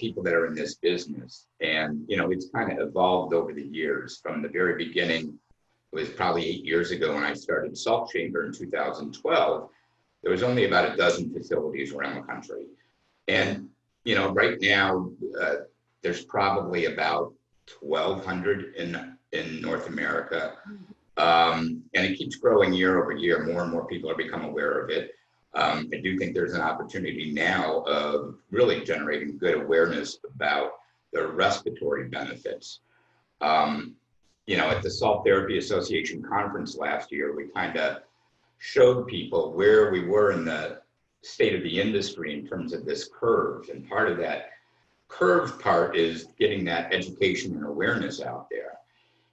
people that are in this business, and it's kind of evolved over the years. From the very beginning, it was probably 8 years ago when I started Salt Chamber in 2012. There was only about a dozen facilities around the country, and right now there's probably about 1,200 in North America, and it keeps growing year over year. More and more people are becoming aware of it. I do think there's an opportunity now of really generating good awareness about the respiratory benefits. At the Salt Therapy Association conference last year, we kind of showed people where we were in the state of the industry in terms of this curve. And part of that curve part is getting that education and awareness out there.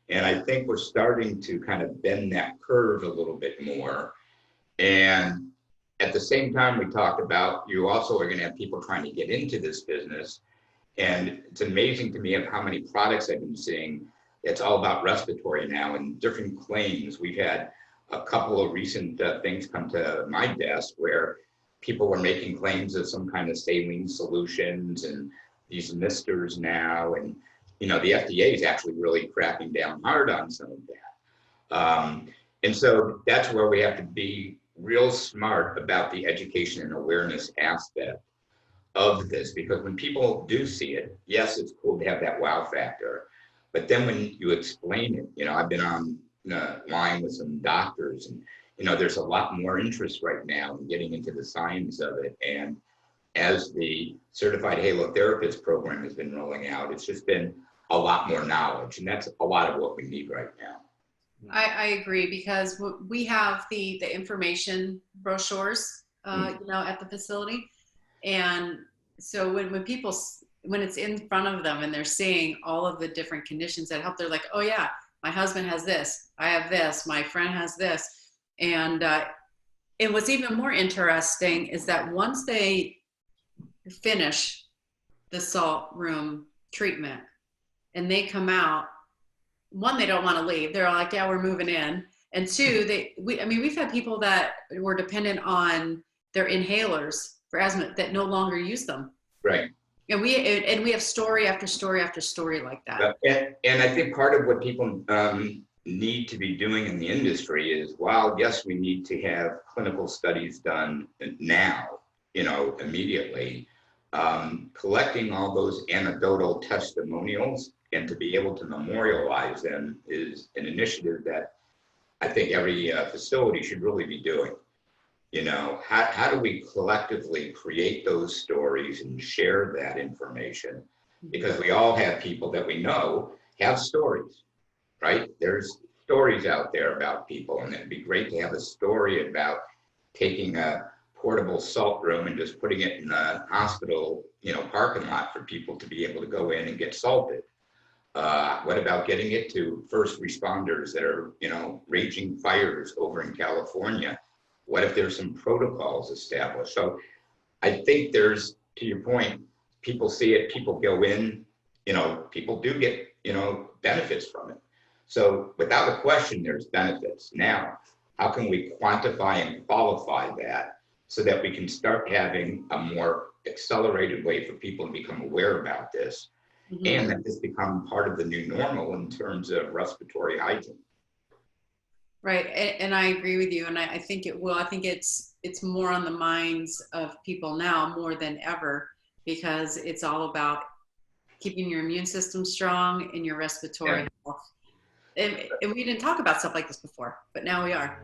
And I think we're starting to kind of bend that curve a little bit more. And at the same time, we talked about you also are going to have people trying to get into this business. And it's amazing to me of how many products I've been seeing. It's all about respiratory now and different claims. We've had a couple of recent things come to my desk where people were making claims of some kind of saline solutions and these misters now. And, the FDA is actually really cracking down hard on some of that. And so that's where we have to be real smart about the education and awareness aspect of this, because when people do see it, yes, it's cool to have that wow factor, but then when you explain it, I've been on the line with some doctors, and there's a lot more interest right now in getting into the science of it. And as the certified halotherapist program has been rolling out, it's just been a lot more knowledge, and that's a lot of what we need right now. I agree, because we have the information brochures, at the facility. And so when it's in front of them and they're seeing all of the different conditions that help, they're like, oh yeah, my husband has this, I have this, my friend has this. And what's even more interesting is that once they finish the salt room treatment and they come out, one, they don't want to leave. They're like, yeah, we're moving in. And two, we've had people that were dependent on their inhalers for asthma that no longer use them. Right. And we have story after story after story like that. And I think part of what people need to be doing in the industry is, while yes, we need to have clinical studies done now, immediately, collecting all those anecdotal testimonials and to be able to memorialize them is an initiative that I think every facility should really be doing. How do we collectively create those stories and share that information? Because we all have people that we know have stories, right? There's stories out there about people, and it'd be great to have a story about taking a portable salt room and just putting it in a hospital, parking lot for people to be able to go in and get salted. What about getting it to first responders that are, raging fires over in California? What if there's some protocols established? So I think there's, to your point, people see it, people go in, people do get, benefits from it. So without a question, there's benefits. Now, how can we quantify and qualify that so that we can start having a more accelerated way for people to become aware about this? Mm-hmm. And that this become part of the new normal in terms of respiratory hygiene. Right, and I agree with you, and I think it will. I think it's more on the minds of people now more than ever, because it's all about keeping your immune system strong and your respiratory health. And we didn't talk about stuff like this before, but now we are.